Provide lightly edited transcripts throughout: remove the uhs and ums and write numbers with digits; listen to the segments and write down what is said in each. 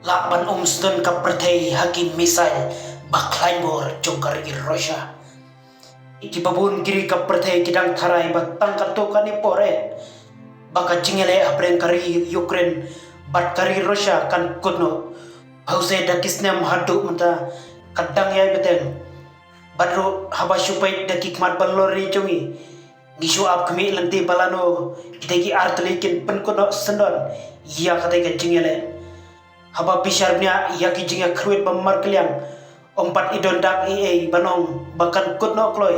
Lakban umsdon ka pertei hakin misail baklain bor jongkar i Russia. Iki babun kiri ka pertei kidang tarai batang kato kani pore. Baka jingele apren kari Ukraine bat kari Russia kan kuno. Hause dakisnem hadu mata kadang yai beteng. Badro haba supait dakik mat balori jongi. Ngisu ap kami lanti balano kitagi artelikin penkuno sendon. Iya katanya jingele. Haba bisharnya yaki jinga kruit bamar kaliang ompat idon dak banong bahkan kutno kloy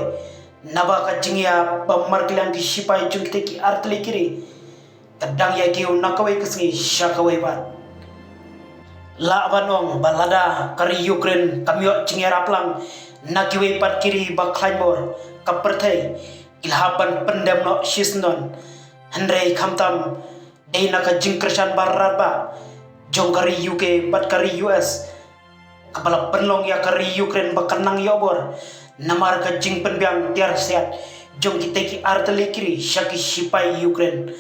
naba ka jingia bamar kaliang ki sipai jungkite ki artli kiri kadang yaki unakawai kesengi syakawai bat la banong balada kari Ukraine kamyo jingia raplang nakiwai pat kiri baklaimor kapertai ilhaban pendam no shisnon hendrei kamtam dei naka jingkersan barat ba jong kari UK bat kari US kapala penlong ya kari Ukraine bakanang yobor namar ka jing penbiang tiar sehat jong kita ki arteli kiri syaki sipai Ukraine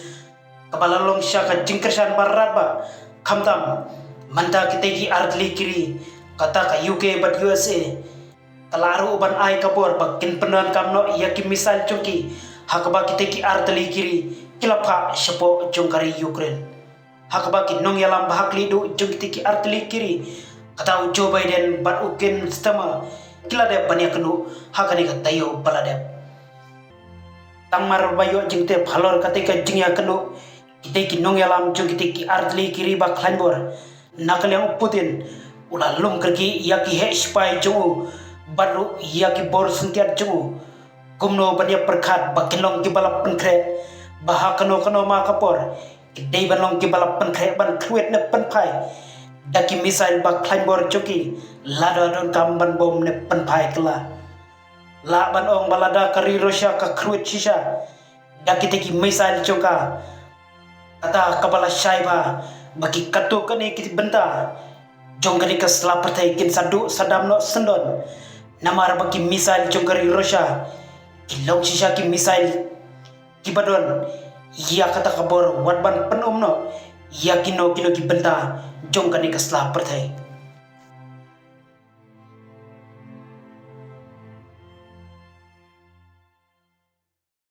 kapala long syaka jing kersan barat ba kamtam manda kita ki arteli kiri kata ka UK bat USA talaru ban ai kabor bakin penan kamno ya ki misal choki hakaba kita ki arteli kiri kilapa syapo jong kari Ukraine hakaba ki nong yalam bahak lidu jong tiki arteli kiri kata Joe Biden bat ukin stama kila de banyak kenu hakani ka tayo balade tangmar bayo jing te phalor katika jingya kenu kita ki nong yalam jong tiki arteli kiri bak lanbor nakal yang Putin ula lum kerki yaki he spy jongu baru yaki bor sentiat jongu kumno banyak perkat bakinong ki balap penkre bahakano kano makapor Dei banong ki balapan kaya ban kruet ne penpai daki misail bak klaimbor joki lada don kamban bom ne penpai kela la banong balada kari Russia ka kruet shisha daki teki misail joka kata kapala shaiba baki katu kani kiti benta jongkari ka selapertai kin sadu sadam no sendon namar baki misail jongkari Russia kilong shisha ki misail kibadon ia kata kabor wadban penumno ia kino ki benta jong kani kasla pertai